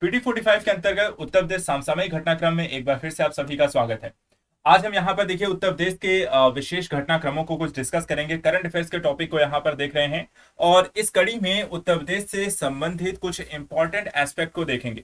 PT 45 के अंतर्गत उत्तर प्रदेश समसामयिक घटनाक्रम में एक बार फिर से आप सभी का स्वागत है। आज हम यहाँ पर देखिए उत्तर प्रदेश के विशेष घटनाक्रमों को कुछ डिस्कस करेंगे। करंट अफेयर्स के टॉपिक को यहाँ पर देख रहे हैं और इस कड़ी में उत्तर प्रदेश से संबंधित कुछ इंपॉर्टेंट एस्पेक्ट को देखेंगे।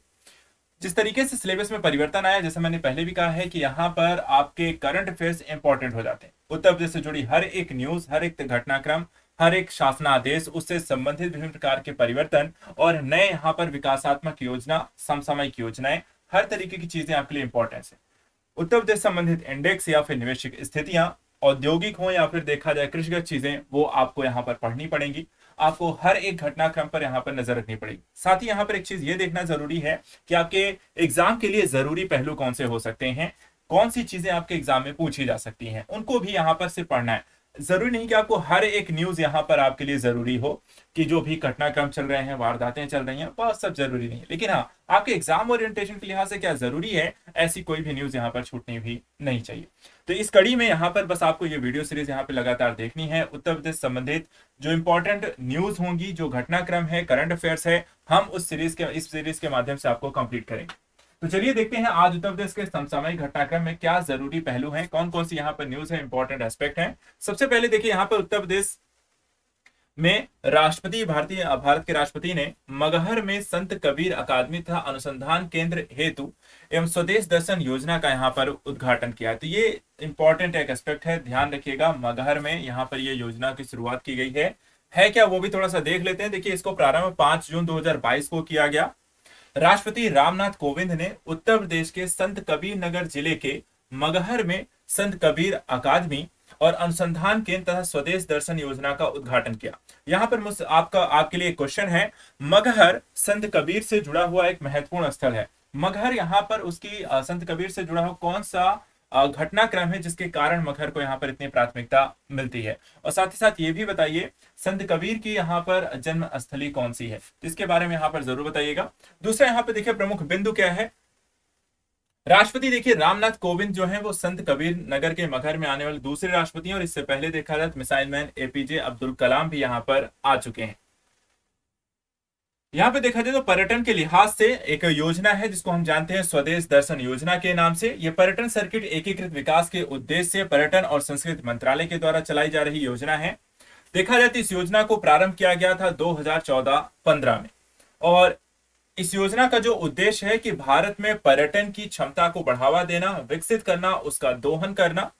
जिस तरीके से सिलेबस में परिवर्तन आया, जैसे मैंने पहले भी कहा है कि यहाँ पर आपके करंट अफेयर्स इंपॉर्टेंट हो जाते हैं। उत्तर प्रदेश से जुड़ी हर एक न्यूज, हर एक घटनाक्रम, हर एक शासनादेश, उससे संबंधित विभिन्न प्रकार के परिवर्तन और नए यहाँ पर विकासात्मक योजना, समसामयिक योजनाएं, हर तरीके की चीजें आपके लिए इंपॉर्टेंट है। उत्तर प्रदेश संबंधित इंडेक्स या फिर निवेशिक स्थितियां, औद्योगिक हो या फिर देखा जाए कृषिगत चीजें, वो आपको यहाँ पर पढ़नी पड़ेंगी। आपको हर एक घटनाक्रम पर यहाँ पर नजर रखनी पड़ेगी। साथ ही यहाँ पर एक चीज ये देखना जरूरी है कि आपके एग्जाम के लिए जरूरी पहलू कौन से हो सकते हैं, कौन सी चीजें आपके एग्जाम में पूछी जा सकती हैं, उनको भी यहाँ पर से पढ़ना है। जरूरी नहीं कि आपको हर एक न्यूज यहाँ पर आपके लिए जरूरी हो कि जो भी घटनाक्रम चल रहे हैं, वारदातें चल रही हैं, बहुत सब जरूरी नहीं है। लेकिन हाँ, आपके एग्जाम ओरिएंटेशन के लिहाज से क्या जरूरी है, ऐसी कोई भी न्यूज यहाँ पर छूटनी भी नहीं चाहिए। तो इस कड़ी में यहाँ पर बस आपको ये वीडियो सीरीज यहाँ पे लगातार देखनी है। उत्तर प्रदेश संबंधित जो इंपॉर्टेंट न्यूज होंगी, जो घटनाक्रम है, करंट अफेयर्स है, हम इस सीरीज के माध्यम से आपको कंप्लीट करेंगे। तो चलिए देखते हैं आज उत्तर प्रदेश के समसामयिक घटनाक्रम में क्या जरूरी पहलू हैं, कौन कौन सी यहाँ पर न्यूज है, इंपॉर्टेंट एस्पेक्ट हैं। सबसे पहले देखिए यहाँ पर उत्तर प्रदेश में भारत के राष्ट्रपति ने मगहर में संत कबीर अकादमी तथा अनुसंधान केंद्र हेतु एवं स्वदेश दर्शन योजना का यहाँ पर उद्घाटन किया है। तो ये इंपॉर्टेंट एक एस्पेक्ट है, ध्यान रखिएगा। मगहर में यहाँ पर ये योजना की शुरुआत की गई है क्या, वो भी थोड़ा सा देख लेते हैं। देखिए, इसको प्रारंभ 5 जून 2022 को किया गया। राष्ट्रपति रामनाथ कोविंद ने उत्तर प्रदेश के संत कबीर नगर जिले के मगहर में संत कबीर अकादमी और अनुसंधान केंद्र तथा स्वदेश दर्शन योजना का उद्घाटन किया। यहाँ पर मुझसे आपके लिए क्वेश्चन है, मगहर संत कबीर से जुड़ा हुआ एक महत्वपूर्ण स्थल है। मगहर यहाँ पर उसकी संत कबीर से जुड़ा हुआ कौन सा घटनाक्रम है जिसके कारण मगहर को यहाँ पर इतनी प्राथमिकता मिलती है? और साथ ही साथ ये भी बताइए, संत कबीर की यहाँ पर जन्म स्थली कौन सी है, इसके बारे में यहाँ पर जरूर बताइएगा। दूसरा यहाँ पे देखिए प्रमुख बिंदु क्या है। राष्ट्रपति देखिए रामनाथ कोविंद जो है वो संत कबीर नगर के मगहर में आने वाले दूसरे राष्ट्रपति हैं और इससे पहले देखा जाए तो missile man APJ Abdul Kalam भी यहाँ पर आ चुके हैं। यहाँ पे देखा जाए तो पर्यटन के लिहाज से एक योजना है जिसको हम जानते हैं स्वदेश दर्शन योजना के नाम से। ये पर्यटन सर्किट एकीकृत विकास के उद्देश्य से पर्यटन और संस्कृति मंत्रालय के द्वारा चलाई जा रही योजना है। देखा जाए तो इस योजना को प्रारंभ किया गया था 2014-15 में और इस योजना का जो उद्देश्य है कि भारत में पर्यटन की क्षमता को बढ़ावा देना, विकसित करना, उसका दोहन करना।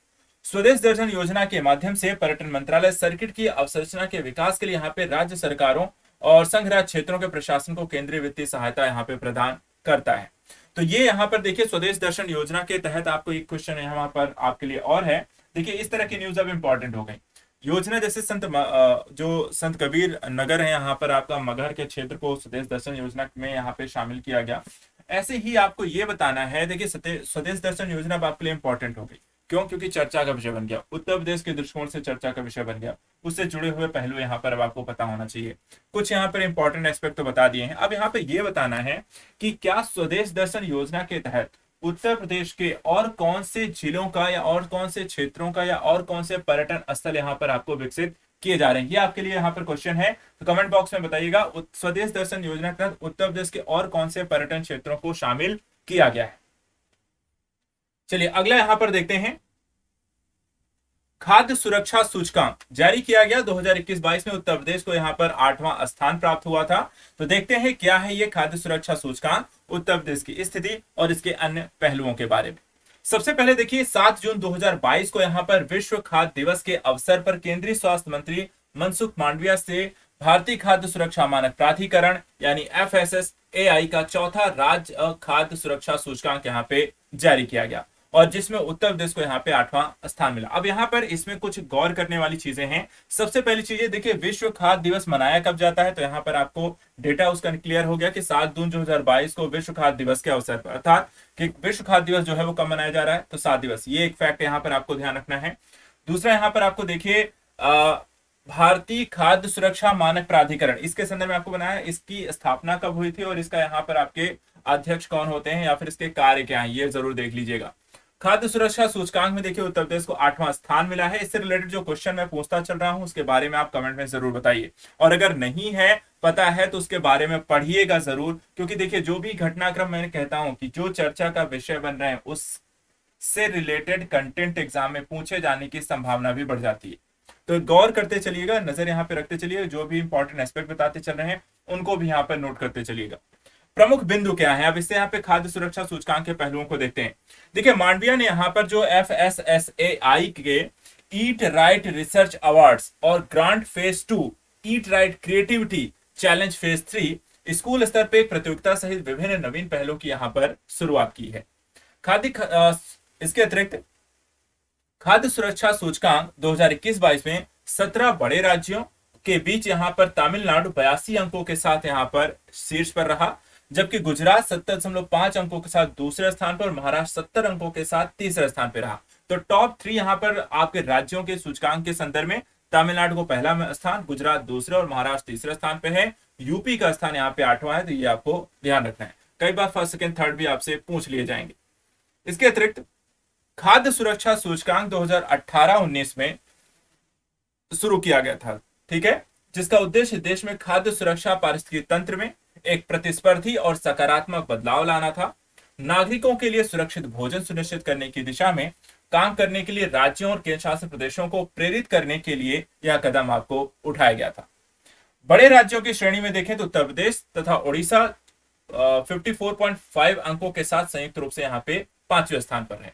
स्वदेश दर्शन योजना के माध्यम से पर्यटन मंत्रालय सर्किट की अवसंरचना के विकास के लिए यहाँ पे राज्य सरकारों और संघ राज्य क्षेत्रों के प्रशासन को केंद्रीय वित्तीय सहायता यहाँ पे प्रदान करता है। तो ये यहाँ पर देखिए स्वदेश दर्शन योजना के तहत आपको एक क्वेश्चन यहाँ पर आपके लिए और है। देखिए, इस तरह की न्यूज अब इंपॉर्टेंट हो गई। योजना जैसे जो संत कबीर नगर है यहाँ पर आपका मगहर के क्षेत्र को स्वदेश दर्शन योजना में यहाँ पे शामिल किया गया। ऐसे ही आपको ये बताना है, देखिए स्वदेश दर्शन योजना आपके लिए इंपॉर्टेंट हो गई। क्यों? क्योंकि चर्चा का विषय बन गया, उत्तर प्रदेश के दृष्टिकोण से चर्चा का विषय बन गया। उससे जुड़े हुए पहलू यहाँ पर अब आपको पता होना चाहिए। कुछ यहाँ पर इंपॉर्टेंट एस्पेक्ट तो बता दिए हैं। अब यहाँ पे ये बताना है कि क्या स्वदेश दर्शन योजना के तहत उत्तर प्रदेश के और कौन से जिलों का या और कौन से क्षेत्रों का या और कौन से पर्यटन स्थल यहाँ पर आपको विकसित किए जा रहे हैं, ये आपके लिए यहाँ पर क्वेश्चन है। तो कमेंट बॉक्स में बताइएगा स्वदेश दर्शन योजना के तहत उत्तर प्रदेश के और कौन से पर्यटन क्षेत्रों को शामिल किया गया है। चलिए अगला यहाँ पर देखते हैं। खाद्य सुरक्षा सूचकांक जारी किया गया 2021-22 में। उत्तर प्रदेश को यहाँ पर 8वां स्थान प्राप्त हुआ था। तो देखते हैं क्या है ये खाद्य सुरक्षा सूचकांक, उत्तर प्रदेश की स्थिति और इसके अन्य पहलुओं के बारे में। सबसे पहले देखिए 7 जून 2022 को यहाँ पर विश्व खाद्य दिवस के अवसर पर केंद्रीय स्वास्थ्य मंत्री मनसुख मांडविया से भारतीय खाद्य सुरक्षा मानक प्राधिकरण यानी FSSAI का चौथा राज्य खाद्य सुरक्षा सूचकांक यहाँ पे जारी किया गया और जिसमें उत्तर प्रदेश को यहाँ पे 8वां स्थान मिला। अब यहाँ पर इसमें कुछ गौर करने वाली चीजें हैं। सबसे पहली चीज ये देखिए, विश्व खाद्य दिवस मनाया कब जाता है, तो यहाँ पर आपको डेटा उसका क्लियर हो गया कि 7 जून 2022 को विश्व खाद्य दिवस के अवसर पर, अर्थात कि विश्व खाद्य दिवस जो है वो कब मनाया जा रहा है, तो 7 दिवस। ये एक फैक्ट यहाँ पर आपको ध्यान रखना है। दूसरा यहाँ पर आपको देखिए भारतीय खाद्य सुरक्षा मानक प्राधिकरण, इसके संदर्भ में आपको बनाया, इसकी स्थापना कब हुई थी और इसका यहाँ पर आपके अध्यक्ष कौन होते हैं या फिर इसके कार्य क्या है, ये जरूर देख लीजिएगा। खाद्य सुरक्षा सूचकांक में देखिए उत्तर प्रदेश को 8वां स्थान मिला है। इससे रिलेटेड जो क्वेश्चन मैं पूछता चल रहा हूं उसके बारे में आप कमेंट में जरूर बताइए, और अगर नहीं है पता है तो उसके बारे में पढ़िएगा जरूर, क्योंकि देखिए जो भी घटनाक्रम मैंने कहता हूं कि जो चर्चा का विषय बन रहे हैं उससे रिलेटेड कंटेंट एग्जाम में पूछे जाने की संभावना भी बढ़ जाती है। तो गौर करते चलिएगा, नजर यहाँ पे रखते चलिए, जो भी इंपॉर्टेंट एस्पेक्ट बताते चल रहे हैं उनको भी यहाँ पर नोट करते चलिएगा। प्रमुख बिंदु क्या है, अब इससे यहाँ पे खाद्य सुरक्षा सूचकांक के पहलुओं को देखते हैं। देखिए मांडविया ने यहाँ पर जो FSSAI के ईट राइट रिसर्च अवार्ड्स और grant phase 2 eat right creativity challenge phase 3 school स्तर पे एक प्रतियोगिता सहित विभिन्न नवीन पहलों की यहाँ पर शुरुआत की है। इसके अतिरिक्त खाद्य सुरक्षा सूचकांक 2021-22 में 17 बड़े राज्यों के बीच यहाँ पर तमिलनाडु 82 अंकों के साथ यहाँ पर शीर्ष पर रहा, जबकि गुजरात 70.5 अंकों के साथ दूसरे स्थान पर, महाराष्ट्र 70 अंकों के साथ तीसरे स्थान पर रहा। तो टॉप 3 यहाँ पर आपके राज्यों के सूचकांक के संदर्भ में तमिलनाडु को पहला स्थान, गुजरात दूसरे और महाराष्ट्र तीसरे स्थान पे है। यूपी का स्थान यहाँ पे 8वां है, तो ये आपको ध्यान रखना है। कई बार फर्स्ट सेकंड थर्ड भी आपसे पूछ लिए जाएंगे। इसके अतिरिक्त खाद्य सुरक्षा सूचकांक 2018-19 में शुरू किया गया था, ठीक है, जिसका उद्देश्य देश में खाद्य सुरक्षा पारिस्थितिकी तंत्र में एक प्रतिस्पर्धी और सकारात्मक बदलाव लाना था। नागरिकों के लिए सुरक्षित भोजन सुनिश्चित करने की दिशा में काम करने के लिए राज्यों और केंद्र शासित प्रदेशों को प्रेरित करने के लिए यह कदम आपको उठाया गया था। बड़े राज्यों की श्रेणी में देखें तो उत्तर प्रदेश तथा ओडिशा 54.5 अंकों के साथ संयुक्त रूप से यहाँ पे 5वें स्थान पर है।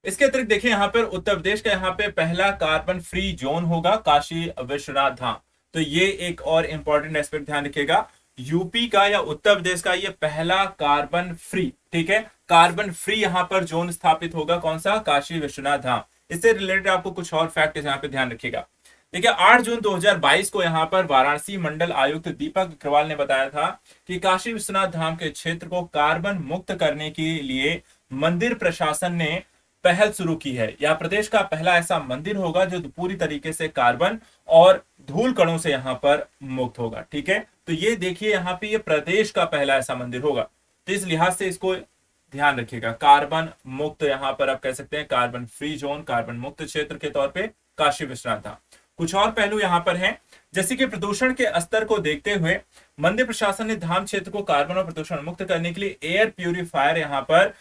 इसके अतिरिक्त देखिए यहाँ पर उत्तर प्रदेश का यहाँ पे पहला कार्बन फ्री जोन होगा काशी विश्वनाथ धाम। तो ये एक और इंपॉर्टेंट एस्पेक्ट ध्यान रखिएगा, यूपी का या उत्तर प्रदेश का ये पहला कार्बन फ्री, ठीक है, कार्बन फ्री यहाँ पर जोन स्थापित होगा। कौन सा? काशी विश्वनाथ धाम। इससे रिलेटेड आपको कुछ और फैक्ट यहाँ पे ध्यान रखिएगा। देखिए 8 जून 2022 को यहाँ पर वाराणसी मंडल आयुक्त दीपक अग्रवाल ने बताया था कि काशी विश्वनाथ धाम के क्षेत्र को कार्बन मुक्त करने के लिए मंदिर प्रशासन ने पहल शुरू की है। यह प्रदेश का पहला ऐसा मंदिर होगा जो पूरी तरीके से कार्बन और धूल कणों से यहाँ पर मुक्त होगा, ठीक है। तो ये देखिए यहाँ पे ये प्रदेश का पहला ऐसा मंदिर होगा, तो इस लिहाज से इसको ध्यान रखिएगा। कार्बन मुक्त यहाँ पर आप कह सकते हैं कार्बन फ्री जोन, कार्बन मुक्त क्षेत्र के तौर पे काशी विश्वनाथ धाम। कुछ और पहलू यहाँ पर हैं, जैसे कि प्रदूषण के स्तर को देखते हुए मंदिर प्रशासन ने धाम क्षेत्र को कार्बन और प्रदूषण मुक्त करने के लिए एयर प्यूरिफायर यहाँ पर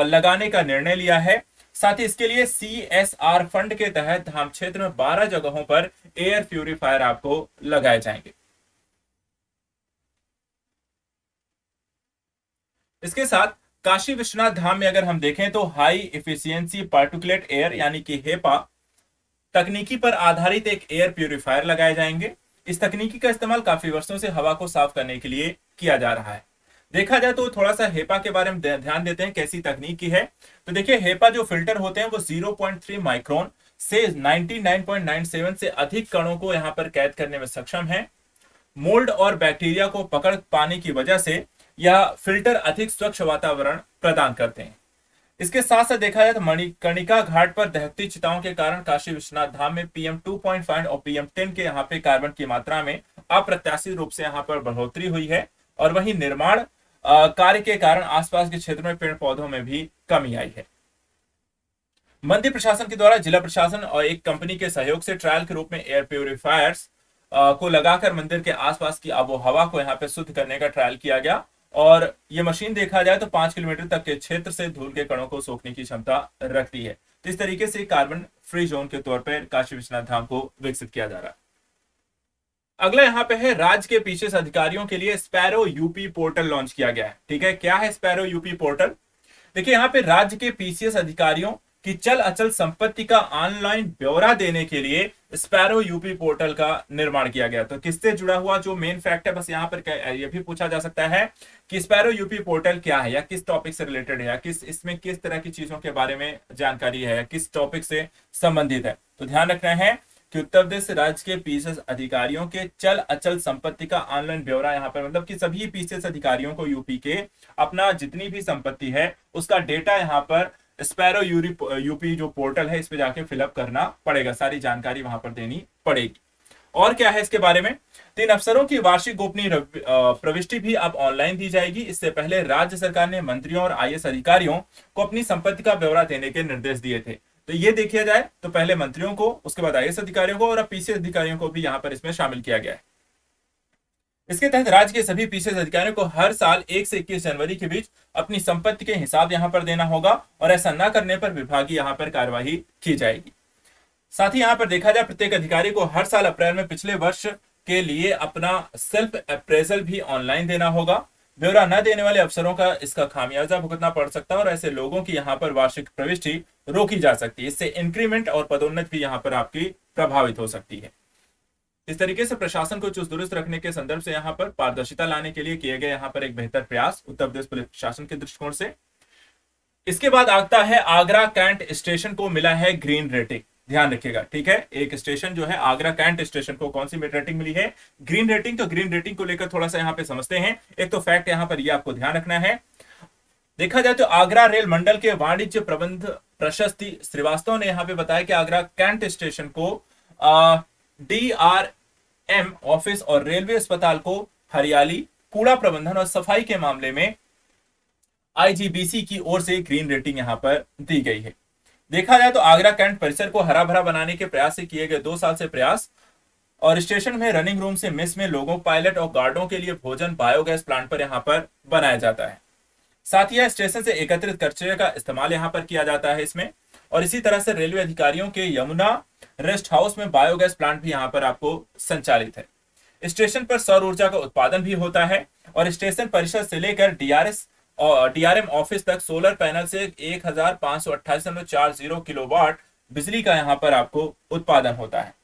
लगाने का निर्णय लिया है। साथ ही इसके लिए CSR फंड के तहत धाम क्षेत्र में 12 जगहों पर एयर प्यूरिफायर आपको लगाए जाएंगे। इसके साथ काशी विश्वनाथ धाम में अगर हम देखें तो हाई इफिशियंसी पार्टिकुलेट एयर यानी कि हेपा तकनीकी पर आधारित एक एयर प्यूरिफायर लगाए जाएंगे। इस तकनीकी का इस्तेमाल काफी वर्षों से हवा को साफ करने के लिए किया जा रहा है। देखा जाए तो थोड़ा सा हेपा के बारे में ध्यान देते हैं, कैसी तकनीक की है। तो देखिए हेपा जो फिल्टर होते हैं वो 0.3 माइक्रोन से 99.97 से अधिक कणों को यहाँ पर कैद करने में सक्षम है। मोल्ड और बैक्टीरिया को पकड़ पाने की वजह से यह फिल्टर अधिक स्वच्छ वातावरण प्रदान करते हैं। इसके साथ साथ देखा जाए तो मणिकर्णिका घाट पर दहकती चिताओं के कारण काशी विश्वनाथ धाम में PM 2.5 और PM 10 के यहाँ पे कार्बन की मात्रा में अप्रत्याशित रूप से यहाँ पर बढ़ोतरी हुई है, और वहीं निर्माण कार्य के कारण आसपास के क्षेत्र में पेड़ पौधों में भी कमी आई है। मंदिर प्रशासन के द्वारा जिला प्रशासन और एक कंपनी के सहयोग से ट्रायल के रूप में एयर प्यूरिफायर्स को लगाकर मंदिर के आसपास की आबो हवा को यहाँ पे शुद्ध करने का ट्रायल किया गया, और ये मशीन देखा जाए तो 5 किलोमीटर तक के क्षेत्र से धूल के कणों को सोखने की क्षमता रखती है। तो इस तरीके से कार्बन फ्री जोन के तौर पर काशी विश्वनाथ धाम को विकसित किया जा रहा है। अगला यहाँ पे है राज्य के पीसीएस अधिकारियों के लिए स्पैरो यूपी पोर्टल लॉन्च किया गया है, ठीक है। क्या है स्पैरो यूपी पोर्टल? देखिए यहाँ पे राज्य के पीसीएस अधिकारियों की चल अचल संपत्ति का ऑनलाइन ब्यौरा देने के लिए स्पैरो यूपी पोर्टल का निर्माण किया गया। तो किससे जुड़ा हुआ जो मेन फैक्ट है, बस यहाँ पर यह भी पूछा जा सकता है कि स्पैरो यूपी पोर्टल क्या है, या किस टॉपिक से रिलेटेड है, या इसमें किस तरह की चीजों के बारे में जानकारी है, या किस टॉपिक से संबंधित है। तो ध्यान रखना है कि उत्तर प्रदेश राज्य के पीसीएस अधिकारियों के चल अचल संपत्ति का ऑनलाइन ब्यौरा यहाँ पर, मतलब कि सभी पीसीएस अधिकारियों को यूपी के अपना जितनी भी संपत्ति है उसका डेटा यहाँ पर स्पैरो यूपी जो पोर्टल है इस पे जाके फिलअप करना पड़ेगा, सारी जानकारी वहां पर देनी पड़ेगी। और क्या है इसके बारे में? तो इन अफसरों की वार्षिक गोपनीय प्रविष्टि भी अब ऑनलाइन दी जाएगी। इससे पहले राज्य सरकार ने मंत्रियों और आईएएस अधिकारियों को अपनी संपत्ति का ब्यौरा देने के निर्देश दिए थे। तो ये देखिए जाए तो पहले मंत्रियों को, उसके बाद आईएएस अधिकारियों को और अब पीसीएस अधिकारियों को भी यहाँ पर इसमें शामिल किया गया है। इसके तहत राज्य के सभी पीसीएस अधिकारियों को हर साल 1 से 21 जनवरी के बीच अपनी संपत्ति के हिसाब यहाँ पर देना होगा और ऐसा न करने पर विभागीय यहाँ पर कार्यवाही की जाएगी। साथ ही यहाँ पर देखा जाए प्रत्येक अधिकारी को हर साल अप्रैल में पिछले वर्ष के लिए अपना सेल्फ अप्रेजल भी ऑनलाइन देना होगा। ब्यौरा न देने वाले अफसरों का इसका खामियाजा भुगतना पड़ सकता है और ऐसे लोगों की यहाँ पर वार्षिक प्रविष्टि रोकी जा सकती है। इससे इंक्रीमेंट और पदोन्नति भी यहाँ पर आपकी प्रभावित हो सकती है। इस तरीके से प्रशासन को चुस्त दुरुस्त रखने के संदर्भ से यहाँ पर पारदर्शिता लाने के लिए किए गए यहाँ पर एक बेहतर प्रयास उत्तर प्रदेश पुलिस प्रशासन के दृष्टिकोण से। इसके बाद आता है आगरा कैंट स्टेशन को मिला है ग्रीन रेटिंग। ध्यान रखिएगा, ठीक है। एक स्टेशन जो है आगरा कैंट स्टेशन को कौन सी रेटिंग मिली है? Green rating. तो ग्रीन रेटिंग को लेकर थोड़ा सा यहाँ पे समझते हैं। एक तो फैक्ट यहाँ पर ये आपको ध्यान रखना है, देखा जाए तो आगरा रेल मंडल के वाणिज्य प्रबंध प्रशस्ति श्रीवास्तव ने यहाँ पे बताया कि आगरा कैंट स्टेशन को DRM ऑफिस और रेलवे अस्पताल को हरियाली, कूड़ा प्रबंधन और सफाई के मामले में IGBC की ओर से ग्रीन रेटिंग यहाँ पर दी गई है। देखा जाए तो आगरा कैंट परिसर को हरा भरा बनाने के प्रयास से किए गए 2 साल से प्रयास और स्टेशन में रनिंग रूम से मिस में लोगों, पायलट और गार्डों के लिए भोजन बायोगैस प्लांट पर यहाँ पर बनाया जाता है। साथ ही स्टेशन से एकत्रित कचरे का इस्तेमाल यहाँ पर किया जाता है इसमें। और इसी तरह से रेलवे अधिकारियों के यमुना रेस्ट हाउस में बायोगैस प्लांट भी यहाँ पर आपको संचालित है। स्टेशन पर सौर ऊर्जा का उत्पादन भी होता है और स्टेशन परिसर से लेकर DRM ऑफिस तक सोलर पैनल से 1528.40 किलोवाट बिजली का यहाँ पर आपको उत्पादन होता है,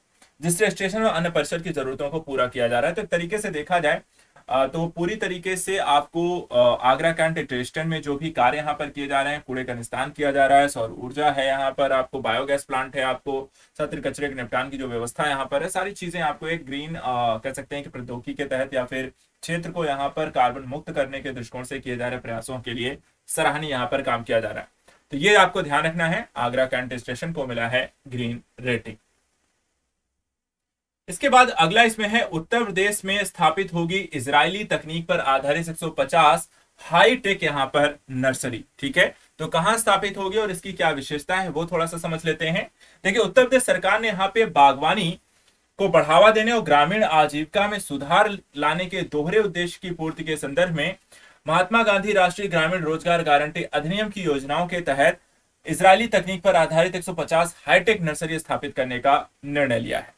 जिससे स्टेशन और अन्य परिसर की जरूरतों को पूरा किया जा रहा है। तो एक तरीके से देखा जाए तो पूरी तरीके से आपको आगरा कैंट स्टेशन में जो भी कार्य यहाँ पर किए जा रहे हैं, कूड़े का निस्तारण किया जा रहा है, सौर ऊर्जा है, यहाँ पर आपको बायोगैस प्लांट है, आपको सत्र कचरे के निपटान की जो व्यवस्था यहाँ पर है, सारी चीजें आपको एक ग्रीन कह सकते हैं कि प्रौद्योगिकी के तहत या फिर क्षेत्र को यहाँ पर कार्बन मुक्त करने के दृष्टिकोण से किए जा रहे प्रयासों के लिए सराहनीय यहाँ पर काम किया जा रहा है। तो ये आपको ध्यान रखना है, आगरा कैंट स्टेशन को मिला है ग्रीन रेटिंग। इसके बाद अगला इसमें है उत्तर प्रदेश में स्थापित होगी इजरायली तकनीक पर आधारित 150 हाई टेक यहाँ पर नर्सरी। ठीक है, तो कहां स्थापित होगी और इसकी क्या विशेषता है वो थोड़ा सा समझ लेते हैं। देखिए, उत्तर प्रदेश सरकार ने यहाँ पे बागवानी को बढ़ावा देने और ग्रामीण आजीविका में सुधार लाने के दोहरे उद्देश्य की पूर्ति के संदर्भ में महात्मा गांधी राष्ट्रीय ग्रामीण रोजगार गारंटी अधिनियम की योजनाओं के तहत इजरायली तकनीक पर आधारित 150 हाईटेक नर्सरी स्थापित करने का निर्णय लिया है।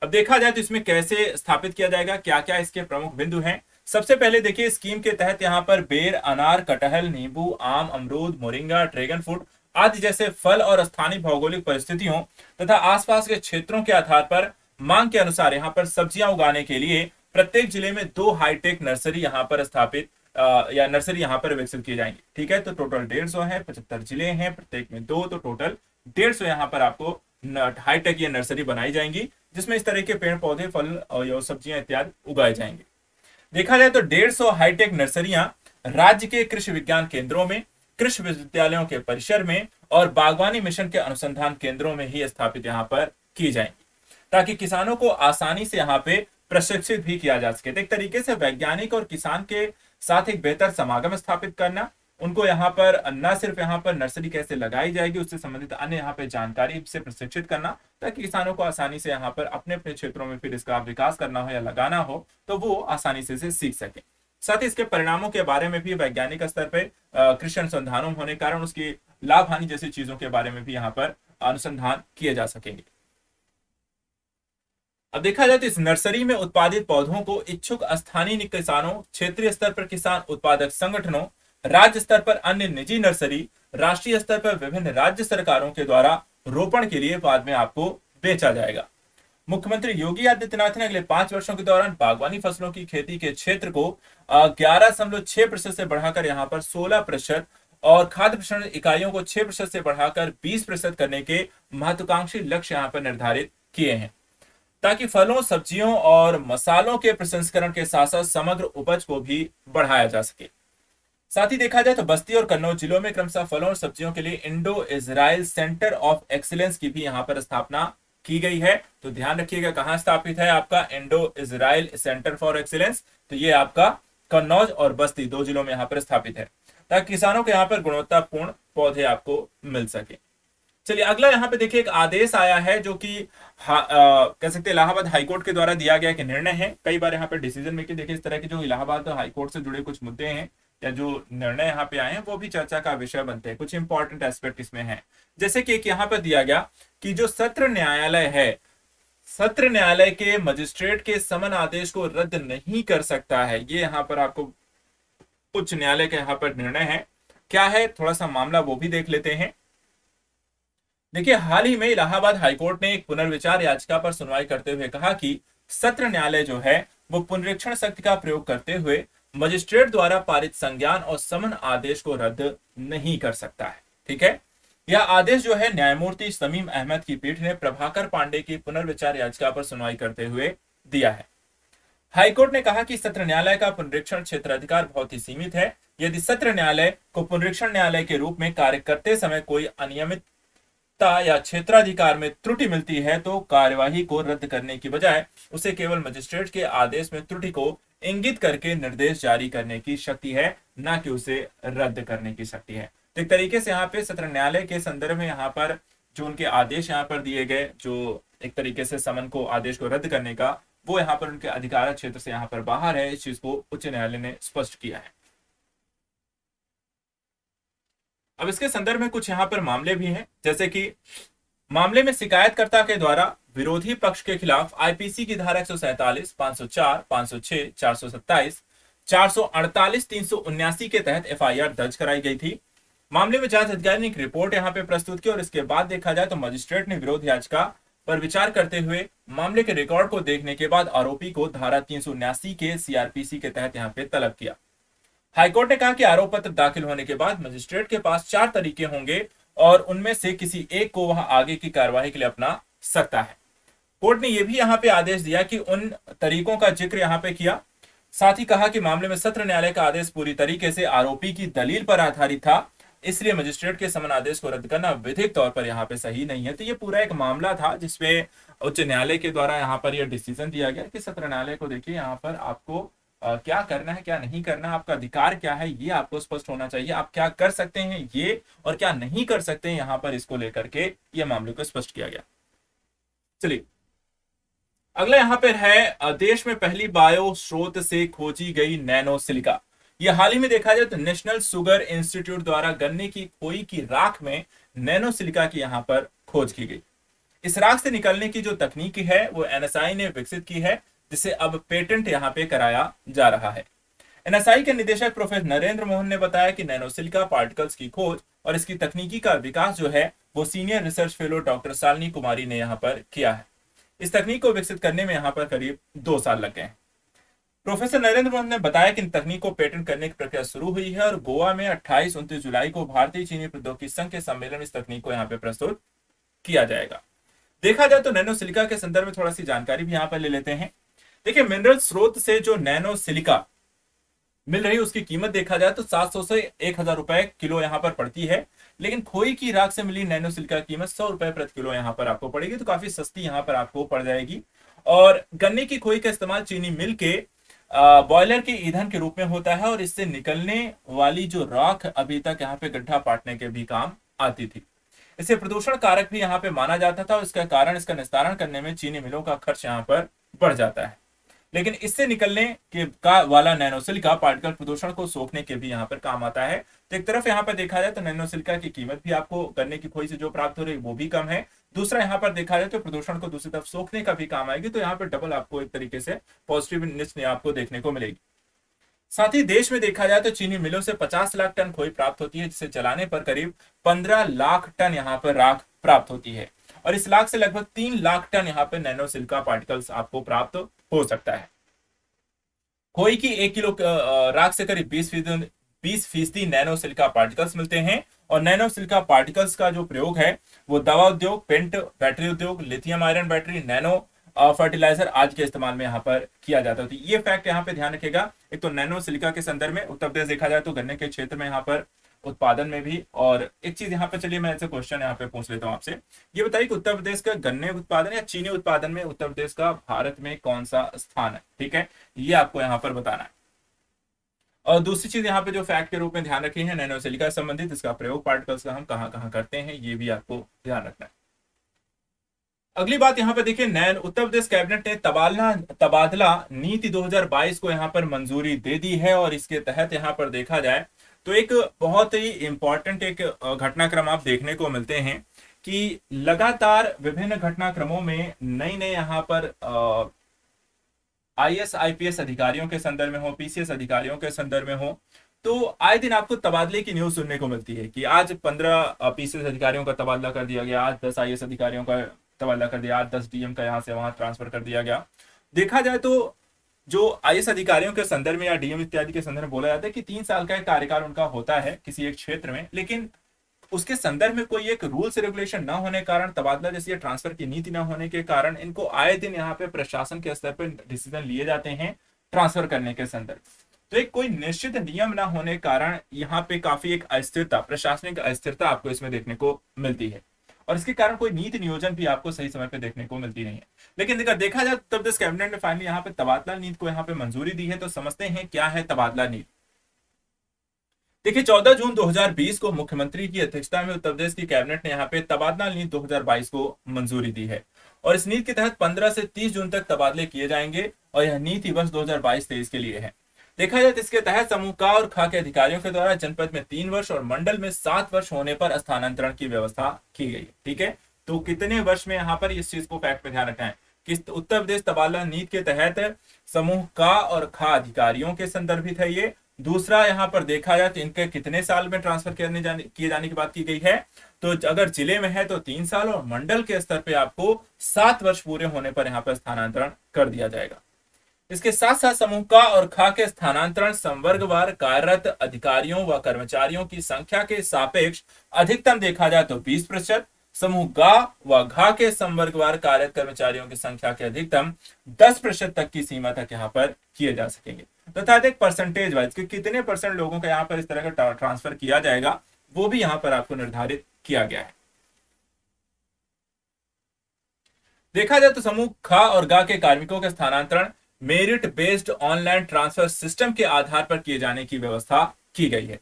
अब देखा जाए तो इसमें कैसे स्थापित किया जाएगा, क्या क्या इसके प्रमुख बिंदु हैं। सबसे पहले देखिए, स्कीम के तहत यहाँ पर बेर, अनार, कटहल, नींबू, आम, अमरूद, मोरिंगा, ड्रैगन फ्रूट आदि जैसे फल और स्थानीय भौगोलिक परिस्थितियों तथा आसपास के क्षेत्रों के आधार पर मांग के अनुसार यहाँ पर सब्जियां उगाने के लिए प्रत्येक जिले में 2 हाईटेक नर्सरी यहाँ पर स्थापित या नर्सरी यहाँ पर विकसित की जाएंगी। ठीक है, तो टोटल 150 है, 75 जिले हैं, प्रत्येक में 2, तो टोटल 150 यहाँ पर आपको हाईटेक ये नर्सरी बनाई जाएंगी, जिसमें इस तरह के पेड़ पौधे, फल और सब्जियां इत्यादि उगाए जाएंगे। देखा जाए तो 150 हाईटेक नर्सरियां राज्य के कृषि विज्ञान केंद्रों में, कृषि विश्वविद्यालयों के परिसर में और बागवानी मिशन के अनुसंधान केंद्रों में ही स्थापित यहाँ पर की जाएंगी, ताकि किसानों को आसानी से यहाँ पे प्रशिक्षित भी किया जा सके। तो एक तरीके से वैज्ञानिक और किसान के साथ एक बेहतर समागम स्थापित करना, उनको यहाँ पर न सिर्फ यहाँ पर नर्सरी कैसे लगाई जाएगी उससे संबंधित अन्य यहाँ पे जानकारी से प्रशिक्षित करना, ताकि किसानों को आसानी से यहाँ पर अपने अपने क्षेत्रों में फिर इसका विकास करना हो या लगाना हो तो वो आसानी से इसे सीख सके। साथ ही इसके परिणामों के बारे में भी वैज्ञानिक स्तर पर कृषि अनुसंधानों होने के कारण उसकी लाभ हानि जैसी चीजों के बारे में भी यहाँ पर अनुसंधान किए जा सकेंगे। अब देखा जाए तो इस नर्सरी में उत्पादित पौधों को इच्छुक स्थानीय किसानों, क्षेत्रीय स्तर पर किसान उत्पादक संगठनों, राज्य स्तर पर अन्य निजी नर्सरी, राष्ट्रीय स्तर पर विभिन्न राज्य सरकारों के द्वारा रोपण के लिए बाद में आपको बेचा जाएगा। मुख्यमंत्री योगी आदित्यनाथ ने अगले 5 वर्षों के दौरान बागवानी फसलों की खेती के क्षेत्र को 11.6% से बढ़ाकर यहाँ पर 16% और खाद्य प्रसंस्करण इकाइयों को 6% से बढ़ाकर 20% करने के महत्वाकांक्षी लक्ष्य यहाँ पर निर्धारित किए हैं, ताकि फलों, सब्जियों और मसालों के प्रसंस्करण के साथ साथ समग्र उपज को भी बढ़ाया जा सके। साथ ही देखा जाए तो बस्ती और कन्नौज जिलों में क्रमशः फलों और सब्जियों के लिए Indo Israel centre of excellence की भी यहाँ पर स्थापना की गई है। तो ध्यान रखिएगा कहां स्थापित है आपका Indo Israel centre for excellence, तो ये आपका कन्नौज और बस्ती 2 जिलों में यहाँ पर स्थापित है, ताकि किसानों के यहाँ पर गुणवत्तापूर्ण पौधे आपको मिल सके। चलिए अगला यहाँ पे देखिए एक आदेश आया है जो कि कह सकते हैं इलाहाबाद हाईकोर्ट के द्वारा दिया गया एक निर्णय है। कई बार यहाँ पे डिसीजन मेकिंग देखिए इस तरह के जो इलाहाबाद हाईकोर्ट से जुड़े कुछ मुद्दे हैं या जो निर्णय यहाँ पे आए हैं वो भी चर्चा का विषय बनते हैं। कुछ इंपॉर्टेंट एस्पेक्ट इसमें है, जैसे कि एक यहाँ पे दिया गया कि जो सत्र न्यायालय है, सत्र न्यायालय के मजिस्ट्रेट के समन आदेश को रद्द नहीं कर सकता है। ये यहाँ पर आपको उच्च न्यायालय का यहाँ पर निर्णय है। क्या है थोड़ा सा मामला वो भी देख लेते हैं। देखिए हाल ही में इलाहाबाद हाईकोर्ट ने एक पुनर्विचार याचिका पर सुनवाई करते हुए कहा कि सत्र न्यायालय जो है वो पुनरीक्षण शक्ति का प्रयोग करते हुए मजिस्ट्रेट द्वारा पारित संज्ञान और समन आदेश को रद्द नहीं कर सकता है। ठीक है, यह आदेश जो है न्यायमूर्ति समीम अहमद की पीठ ने प्रभाकर पांडे की पुनर्विचार याचिका पर सुनवाई करते हुए दिया है। हाईकोर्ट ने कहा कि सत्र न्यायालय का पुनरीक्षण क्षेत्राधिकार बहुत ही सीमित है। यदि सत्र न्यायालय को पुनरीक्षण न्यायालय के रूप में कार्य करते समय कोई अनियमित या क्षेत्राधिकार में त्रुटि मिलती है तो कार्यवाही को रद्द करने की बजाय उसे केवल मजिस्ट्रेट के आदेश में त्रुटि को इंगित करके निर्देश जारी करने की शक्ति है, ना कि उसे रद्द करने की शक्ति है। तो एक तरीके से यहाँ पे सत्र न्यायालय के संदर्भ में यहाँ पर जो उनके आदेश यहाँ पर दिए गए, जो एक तरीके से समन को आदेश को रद्द करने का, वो यहाँ पर उनके अधिकार क्षेत्र से यहाँ पर बाहर है। इस चीज को उच्च न्यायालय ने स्पष्ट किया है। अब इसके संदर्भ में कुछ यहाँ पर मामले भी हैं, जैसे कि मामले में शिकायतकर्ता के द्वारा विरोधी पक्ष के खिलाफ आईपीसी की धारा 147, 504, 506, 427, 448, 379 के तहत एफआईआर दर्ज कराई गई थी। मामले में जांच अधिकारी ने एक रिपोर्ट यहाँ पे प्रस्तुत की और इसके बाद देखा जाए तो मजिस्ट्रेट ने विरोध याचिका पर विचार करते हुए मामले के रिकॉर्ड को देखने के बाद आरोपी को धारा 379 के सीआरपीसी के तहत यहाँ पे तलब किया। हाईकोर्ट ने कहा कि आरोप पत्र दाखिल होने के बाद मजिस्ट्रेट के पास 4 तरीके होंगे और उनमें से किसी एक को वह आगे की कार्यवाही के लिए अपना सकता है। कोर्ट ने यह भी यहाँ पे आदेश दिया कि उन तरीकों का जिक्र यहाँ पे किया, साथ ही कहा कि मामले में सत्र न्यायालय का आदेश पूरी तरीके से आरोपी की दलील पर आधारित था, इसलिए मजिस्ट्रेट के समन आदेश को रद्द करना विधिक तौर पर यहाँ पे सही नहीं है। तो ये पूरा एक मामला था जिसमें उच्च न्यायालय के द्वारा यहाँ पर यह डिसीजन दिया गया कि सत्र न्यायालय को देखिए यहाँ पर आपको क्या करना है क्या नहीं करना, आपका अधिकार क्या है ये आपको स्पष्ट होना चाहिए, आप क्या कर सकते हैं ये और क्या नहीं कर सकते हैं, यहाँ पर इसको लेकर के ये मामले को स्पष्ट किया गया। चलिए अगला यहाँ पर है देश में पहली बायो स्रोत से खोजी गई नैनो सिलिका। यह हाल ही में देखा जाए तो नेशनल शुगर इंस्टीट्यूट द्वारा गन्ने की खोई की राख में नैनो सिलिका की यहाँ पर खोज की गई। इस राख से निकलने की जो तकनीकी है वो एनएसआई ने विकसित की है, जिसे अब पेटेंट यहाँ पे कराया जा रहा है। एनएसआई के निदेशक प्रोफेसर नरेंद्र मोहन ने बताया कि नैनोसिलिका पार्टिकल्स की खोज और इसकी तकनीकी का विकास जो है वो senior research fellow doctor Shalini Kumari ने यहाँ पर किया है। इस तकनीक को विकसित करने में यहाँ पर करीब 2 साल लग गए हैं। प्रोफेसर नरेंद्र मोहन ने बताया कि इन तकनीक को पेटेंट करने की प्रक्रिया शुरू हुई है और गोवा में 28-29 जुलाई को भारतीय चीनी प्रौद्योगिकी संघ के सम्मेलन में इस तकनीक को यहाँ पे प्रस्तुत किया जाएगा। देखा जाए तो नैनोसिलिका के संदर्भ में थोड़ा सी जानकारी भी यहाँ पर ले लेते हैं। देखिए मिनरल स्रोत से जो नैनो सिलिका मिल रही है उसकी कीमत देखा जाए तो 700 से 1000 रुपए किलो यहाँ पर पड़ती है, लेकिन खोई की राख से मिली नैनो सिलिका की कीमत 100 रुपए प्रति किलो यहाँ पर आपको पड़ेगी, तो काफी सस्ती यहाँ पर आपको पड़ जाएगी। और गन्ने की खोई का इस्तेमाल चीनी मिल के बॉयलर के ईंधन के रूप में होता है और इससे निकलने वाली जो राख अभी तक यहाँ पे गड्ढा पाटने के भी काम आती थी। इसे प्रदूषण कारक भी यहाँ पे माना जाता था और इसका कारण इसका निस्तारण करने में चीनी मिलों का खर्च यहाँ पर बढ़ जाता है, लेकिन इससे निकलने के का वाला नैनोसिलिका पार्टिकल प्रदूषण को सोखने के भी यहाँ पर काम आता है। तो एक तरफ यहाँ पर देखा जाए तो नैनोसिलिका की कीमत भी आपको गन्ने की खोई से जो प्राप्त हो रही है वो भी कम है, दूसरा यहाँ पर देखा जाए तो प्रदूषण को दूसरी तरफ सोखने का भी काम आएगी, तो यहाँ पर डबल आपको एक तरीके से पॉजिटिवनेस आपको देखने को मिलेगी। साथ ही देश में देखा जाए तो चीनी मिलों से 50 लाख टन खोई प्राप्त होती है, जिसे जलाने पर करीब 15 लाख टन यहाँ पर राख प्राप्त होती है और इस लाख से लगभग 3 लाख टन यहाँ पे नैनोसिलिका पार्टिकल्स आपको प्राप्त हो सकता है। खोई की 1 किलो राख से करीब 20% नैनोसिलिका पार्टिकल्स मिलते हैं और नैनोसिलिका पार्टिकल्स का जो प्रयोग है वो दवा उद्योग, पेंट, बैटरी उद्योग, lithium iron battery, nano fertiliser आज के इस्तेमाल में यहाँ पर किया जाता है। तो ये फैक्ट यहाँ पे ध्यान रखेगा। एक तो नैनो सिलिका के संदर्भ में उत्तर प्रदेश देखा जाए तो गन्ने के क्षेत्र में यहाँ पर उत्पादन में भी। और एक चीज यहाँ पे, चलिए मैं ऐसे क्वेश्चन यहाँ पे पूछ लेता हूँ आपसे, ये बताइए कि उत्तर प्रदेश का गन्ने उत्पादन या चीनी उत्पादन में उत्तर प्रदेश का भारत में कौन सा स्थान है? ठीक है, ये आपको यहाँ पर बताना है। और दूसरी चीज यहाँ पे जो फैक्ट के रूप में ध्यान रखी है, नैनो सिलिका से संबंधित इसका प्रयोग पार्टिकल्स का हम कहाँ कहाँ करते हैं, ये भी आपको ध्यान रखना है। अगली बात यहाँ पे देखिए, नैन उत्तर प्रदेश कैबिनेट ने तबादला नीति 2022 को यहाँ पर मंजूरी दे दी है। और इसके तहत यहाँ पर देखा जाए तो एक बहुत ही इंपॉर्टेंट एक घटनाक्रम आप देखने को मिलते हैं कि लगातार विभिन्न घटनाक्रमों में नई नई यहाँ पर आईएएस आईपीएस अधिकारियों के संदर्भ में हो, पीसीएस अधिकारियों के संदर्भ में हो, तो आए दिन आपको तबादले की न्यूज सुनने को मिलती है कि आज 15 पीसीएस अधिकारियों का तबादला कर दिया गया, आज 10 आईएएस अधिकारियों का तबादला कर दिया, आज 10 डीएम का यहाँ से वहां ट्रांसफर कर दिया गया। देखा जाए तो जो आईएएस अधिकारियों के संदर्भ में या डीएम इत्यादि के संदर्भ में बोला जाता है कि 3 साल का एक कार्यकाल उनका होता है किसी एक क्षेत्र में, लेकिन उसके संदर्भ में कोई एक रूल्स रेगुलेशन न होने के कारण, तबादला जैसी ट्रांसफर की नीति न होने के कारण इनको आए दिन यहाँ पे प्रशासन के स्तर पर डिसीजन लिए जाते हैं ट्रांसफर करने के संदर्भ। तो एक कोई निश्चित नियम ना होने के कारण यहाँ पे काफी एक अस्थिरता, प्रशासनिक अस्थिरता आपको इसमें देखने को मिलती है। और इसके कारण कोई नीति नियोजन भी आपको सही समय पे देखने को मिलती नहीं है। लेकिन अगर देखा जाए उत्तर प्रदेश कैबिनेट ने फाइनली यहाँ पे तबादला नीति को यहाँ पे मंजूरी दी है, तो समझते हैं क्या है तबादला नीति। देखिए 14 जून 2020 को मुख्यमंत्री की अध्यक्षता में उत्तर प्रदेश की कैबिनेट ने यहाँ पे तबादला नीति 2022 को मंजूरी दी है। और इस नीति के तहत 15 से 30 जून तक तबादले किए जाएंगे और यह नीति वर्ष 2022-23 के लिए है। देखा जाए तो इसके तहत समूह क और ख के अधिकारियों के द्वारा जनपद में 3 वर्ष और मंडल में 7 वर्ष होने पर स्थानांतरण की व्यवस्था की गई। ठीक है, तो कितने वर्ष में यहाँ पर इस चीज को फैक्ट में ध्यान रखना है कि उत्तर प्रदेश तबादला नीति के तहत समूह क और ख अधिकारियों के संदर्भित है ये। दूसरा यहाँ पर देखा जाए तो इनके कितने साल में ट्रांसफर किए जाने की बात की गई है, तो अगर जिले में है तो 3 साल और मंडल के स्तर पे आपको 7 वर्ष पूरे होने पर यहाँ पर स्थानांतरण कर दिया जाएगा। इसके साथ साथ समूह क और ख के स्थानांतरण संवर्गवार कार्यरत अधिकारियों व कर्मचारियों की संख्या के सापेक्ष अधिकतम देखा जाए तो 20%, समूह ग व घ के संवर्गवार कार्यरत कर्मचारियों की संख्या के अधिकतम 10% तक की सीमा तक यहाँ पर किए जा सकेंगे। तथा एक परसेंटेज वाइज कि कितने परसेंट लोगों का यहाँ पर इस तरह का ट्रांसफर किया जाएगा, वो भी यहाँ पर आपको निर्धारित किया गया है। देखा जाए तो समूह ख और ग के कार्मिकों के स्थानांतरण merit based online transfer system के आधार पर किए जाने की व्यवस्था की गई है।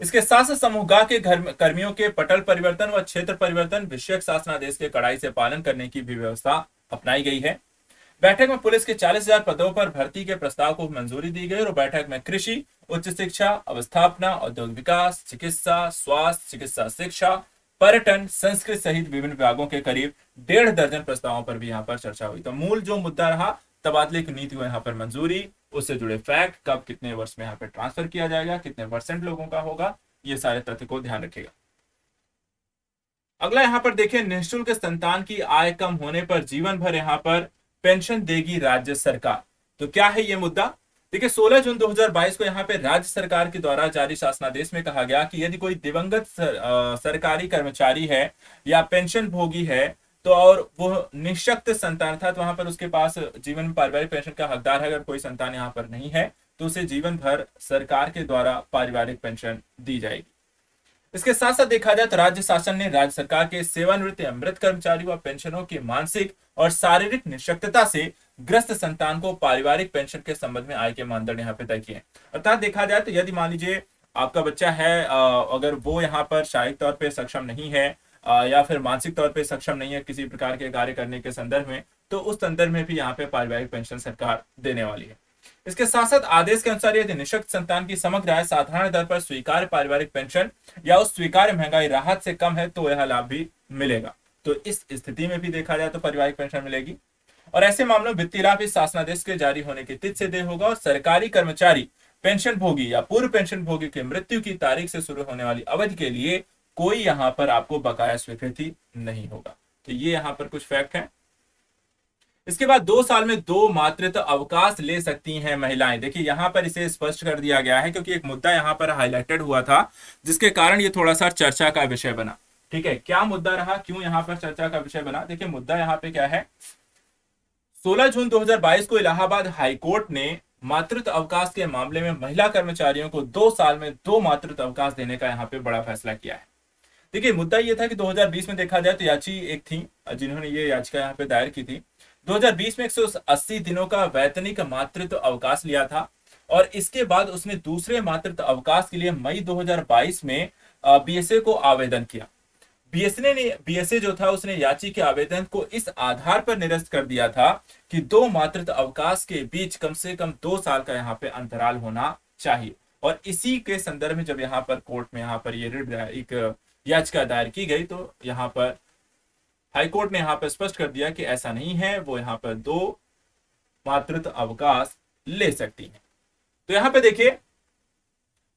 इसके साथ साथ समूह ग के कर्मियों के पटल परिवर्तन व क्षेत्र परिवर्तन विषयक शासनादेश के कड़ाई से पालन करने की भी व्यवस्था अपनाई गई है। बैठक में पुलिस के 40,000 पदों पर भर्ती के प्रस्ताव को मंजूरी दी गई और बैठक में कृषि, उच्च शिक्षा, अवस्थापना, औद्योगिक विकास, चिकित्सा, स्वास्थ्य, चिकित्सा शिक्षा, पर्यटन, संस्कृत सहित विभिन्न विभागों के करीब 1.5 दर्जन प्रस्तावों पर भी यहाँ पर चर्चा हुई। तो मूल जो मुद्दा रहा तबादले की नीति को यहाँ पर मंजूरी, उससे जुड़े फैक्ट, कब कितने वर्ष में यहाँ पर ट्रांसफर किया जाएगा, कितने परसेंट लोगों का होगा, ये सारे तथ्य को ध्यान रखेगा। अगला यहाँ पर देखिए, निःशुल्क संतान की आय कम होने पर जीवन भर यहाँ पर पेंशन देगी राज्य सरकार। तो क्या है ये मुद्दा? देखिए 16 जून 2022 को यहाँ पे राज्य सरकार के द्वारा जारी शासनादेश में कहा गया कि यदि कोई दिवंगत सरकारी कर्मचारी है या पेंशन भोगी है तो और वो निःशक्त संतान था, तो वहां पर उसके पास जीवन में पारिवारिक पेंशन का हकदार है, अगर कोई संतान यहाँ पर नहीं है तो उसे जीवन भर सरकार के द्वारा पारिवारिक पेंशन दी जाएगी। इसके साथ साथ देखा जाए तो राज्य शासन ने राज्य सरकार के सेवानिवृत्त या मृत कर्मचारी व पेंशनरों की मानसिक और शारीरिक निःशक्तता से ग्रस्त संतान को पारिवारिक पेंशन के संबंध में आय के मानदंड यहाँ पे तय किए। अर्थात देखा जाए तो यदि मान लीजिए आपका बच्चा है, अगर वो यहाँ पर शारीरिक तौर पर सक्षम नहीं है या फिर मानसिक तौर पे सक्षम नहीं है किसी प्रकार के कार्य करने के संदर्भ में, तो उस संदर्भ में भी यहाँ पे पारिवारिक पेंशन सरकार देने वाली है। इसके साथ साथ आदेश के अनुसार यदि निःशक्त संतान की समग्र आय साधारण दर पर स्वीकार्य पारिवारिक पेंशन या उस स्वीकार्य महंगाई राहत से कम है तो यह लाभ भी मिलेगा। तो इस स्थिति में भी देखा जाए तो पारिवारिक पेंशन मिलेगी। और ऐसे मामलों में वित्तीय लाभ इस शासनादेश के जारी होने की तिथि से देय होगा और सरकारी कर्मचारी पेंशन भोगी या पूर्व पेंशन भोगी की मृत्यु की तारीख से शुरू होने वाली अवधि के लिए कोई यहाँ पर आपको बकाया स्वीकृति नहीं होगा। तो ये यहाँ पर कुछ फैक्ट है। इसके बाद 2 साल में 2 मातृत्व अवकाश ले सकती हैं महिलाएं। देखिए यहाँ पर इसे स्पष्ट कर दिया गया है क्योंकि एक मुद्दा यहाँ पर हाईलाइटेड हुआ था जिसके कारण ये थोड़ा सा चर्चा का विषय बना। ठीक है, क्या मुद्दा रहा, क्यों यहाँ पर चर्चा का विषय बना? देखिए मुद्दा यहाँ पे क्या है, 16 जून 2022 को इलाहाबाद हाईकोर्ट ने मातृत्व अवकाश के मामले में महिला कर्मचारियों को 2 साल में 2 मातृत्व अवकाश देने का यहाँ पे बड़ा फैसला किया है। देखिए मुद्दा ये था कि 2020 में देखा जाए तो याची एक थी जिन्होंने ये याचिका यहाँ पे दायर की थी। 2020 में 180 दिनों का वैतनिक मातृत्व अवकाश लिया था और इसके बाद उसने दूसरे मातृत्व अवकाश के लिए मई 2022 में बीएसए को आवेदन किया। बीएसए जो था उसने याची के आवेदन को इस आधार पर निरस्त कर दिया था कि 2 मातृत्व अवकाश के बीच कम से कम 2 साल का यहाँ पे अंतराल होना चाहिए। और इसी के संदर्भ में जब यहाँ पर कोर्ट में यहाँ पर ये एक याचिका दायर की गई तो यहाँ पर हाईकोर्ट ने यहाँ पर स्पष्ट कर दिया कि ऐसा नहीं है, वो यहाँ पर 2 मातृत्व अवकाश ले सकती है। तो यहाँ पे देखिए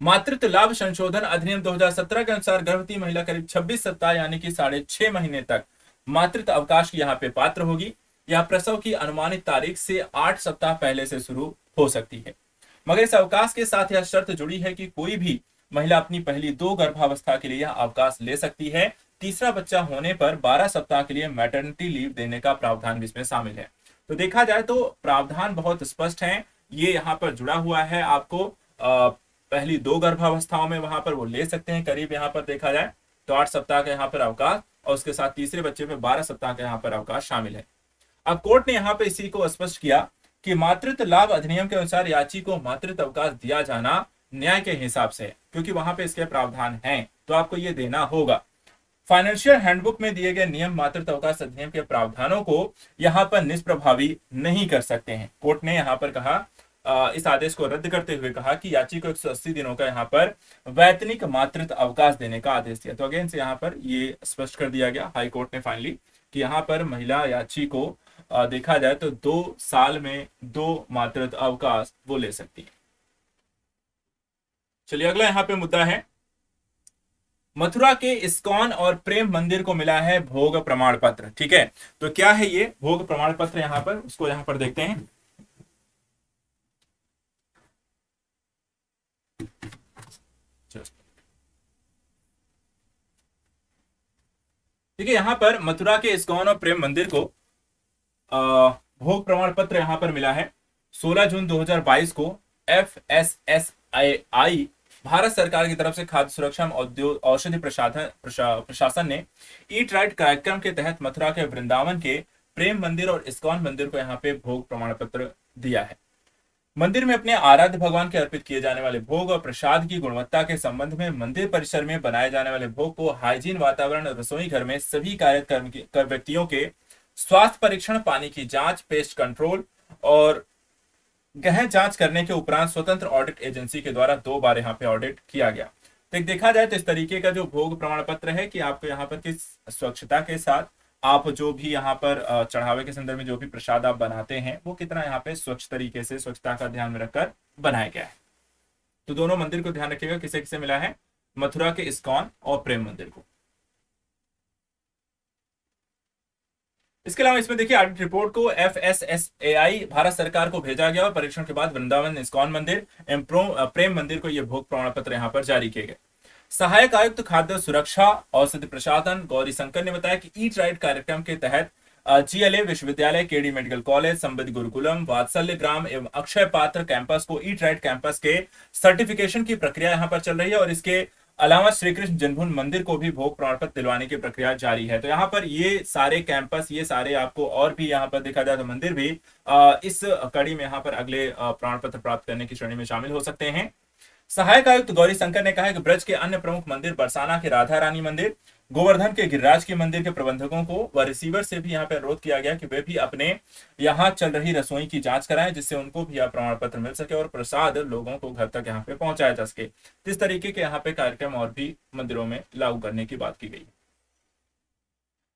मातृत्व लाभ संशोधन अधिनियम 2017 के अनुसार गर्भवती महिला करीब 26 सप्ताह यानी कि 6.5 महीने तक मातृत्व अवकाश की यहाँ पे पात्र होगी। यह प्रसव की अनुमानित तारीख से 8 सप्ताह पहले से शुरू हो सकती है, मगर इस अवकाश के साथ यह शर्त जुड़ी है कि कोई भी महिला अपनी पहली 2 गर्भावस्था के लिए यह अवकाश ले सकती है। तीसरा बच्चा होने पर 12 सप्ताह के लिए मैटरनिटी लीव देने का प्रावधान भी इसमें शामिल है। तो देखा जाए तो प्रावधान बहुत स्पष्ट है, ये यहाँ पर जुड़ा हुआ है। आपको पहली 2 गर्भावस्थाओं में वहां पर वो ले सकते हैं, करीब यहाँ पर देखा जाए तो 8 सप्ताह का यहाँ पर अवकाश और उसके साथ तीसरे बच्चे में 12 सप्ताह का यहाँ पर अवकाश शामिल है। अब कोर्ट ने यहाँ पे इसी को स्पष्ट किया कि मातृत्व लाभ अधिनियम के अनुसार याची को मातृत्व अवकाश दिया जाना न्याय के हिसाब से, क्योंकि वहां पे इसके प्रावधान हैं तो आपको ये देना होगा। फाइनेंशियल हैंडबुक में दिए गए नियम मातृत्व अवकाश अधिनियम के प्रावधानों को यहाँ पर निष्प्रभावी नहीं कर सकते हैं। कोर्ट ने यहाँ पर कहा, इस आदेश को रद्द करते हुए कहा कि याची को 180 दिनों का यहाँ पर वैतनिक मातृत्व अवकाश देने का आदेश दिया। तो अगेन से यहाँ पर ये स्पष्ट कर दिया गया हाई कोर्ट ने फाइनली कि यहाँ पर महिला याची को देखा जाए तो 2 साल में 2 मातृत्व अवकाश वो ले सकती है। चलिए अगला यहाँ पे मुद्दा है, मथुरा के इस्कॉन और प्रेम मंदिर को मिला है भोग प्रमाण पत्र। ठीक है, तो क्या है ये भोग प्रमाण पत्र, यहाँ पर उसको यहाँ पर देखते हैं। ठीक है, यहाँ पर मथुरा के इस्कॉन और प्रेम मंदिर को भोग प्रमाण पत्र यहाँ पर मिला है। 16 जून 2022 को FSSAI भारत सरकार की तरफ से खाद्य सुरक्षा और औषधि प्रशासन ने ईट राइट कार्यक्रम के तहत मथुरा के वृंदावन के प्रेम मंदिर और इस्कॉन मंदिर को यहाँ पे भोग प्रमाण पत्र दिया है। मंदिर में अपने आराध्य भगवान के अर्पित किए जाने वाले भोग और प्रसाद की गुणवत्ता के संबंध में मंदिर परिसर में बनाए जाने वाले भोग को हाइजीन वातावरण, रसोई घर में सभी कार्य व्यक्तियों के स्वास्थ्य परीक्षण, पानी की जांच, पेस्ट कंट्रोल और गहन जांच करने के उपरांत स्वतंत्र ऑडिट एजेंसी के द्वारा 2 बार यहाँ पे ऑडिट किया गया। तो देखा जाए तो इस तरीके का जो भोग प्रमाण पत्र है कि आपको यहाँ पर किस स्वच्छता के साथ आप जो भी यहाँ पर चढ़ावे के संदर्भ में जो भी प्रसाद आप बनाते हैं वो कितना यहाँ पे स्वच्छ तरीके से स्वच्छता का ध्यान में रखकर बनाया गया है। तो दोनों मंदिर को ध्यान रखिएगा, किसे किसे मिला है, मथुरा के इस्कॉन और प्रेम मंदिर को। इसके अलावा इसमें देखिए ऑडिट रिपोर्ट को FSSAI भारत सरकार को भेजा गया और परीक्षण के बाद वृंदावन इस्कॉन मंदिर एवं प्रेम मंदिर को यह भोग प्रमाण पत्र यहाँ पर जारी किए गए। सहायक आयुक्त खाद्य सुरक्षा औषधि प्रशासन गौरी शंकर ने बताया कि ईट राइट कार्यक्रम के तहत GLA विश्वविद्यालय, केडी मेडिकल कॉलेज, संबद्ध गुरुकुलम, वात्सल्य ग्राम एवं अक्षय पात्र कैंपस को ईट राइट कैंपस के सर्टिफिकेशन की प्रक्रिया यहाँ पर चल रही है और इसके अलावा श्री कृष्ण जन्मभूमि मंदिर को भी भोग प्रमाण पत्र दिलवाने की प्रक्रिया जारी है। तो यहाँ पर ये सारे कैंपस, ये सारे आपको और भी यहाँ पर देखा जाए तो मंदिर भी इस कड़ी में यहाँ पर अगले प्रमाण पत्र प्राप्त करने की श्रेणी में शामिल हो सकते हैं। सहायक आयुक्त गौरी शंकर ने कहा कि ब्रज के अन्य प्रमुख मंदिर, बरसाना के राधा रानी मंदिर, गोवर्धन के गिरिराज के मंदिर के प्रबंधकों को व रिसीवर से भी यहाँ पे अनुरोध किया गया कि वे भी अपने यहाँ चल रही रसोई की जांच कराएं, जिससे उनको भी यह प्रमाण पत्र मिल सके और प्रसाद लोगों को घर तक यहाँ पे पहुंचाया जा सके। इस तरीके के यहाँ पे कार्यक्रम और भी मंदिरों में लागू करने की बात की गई।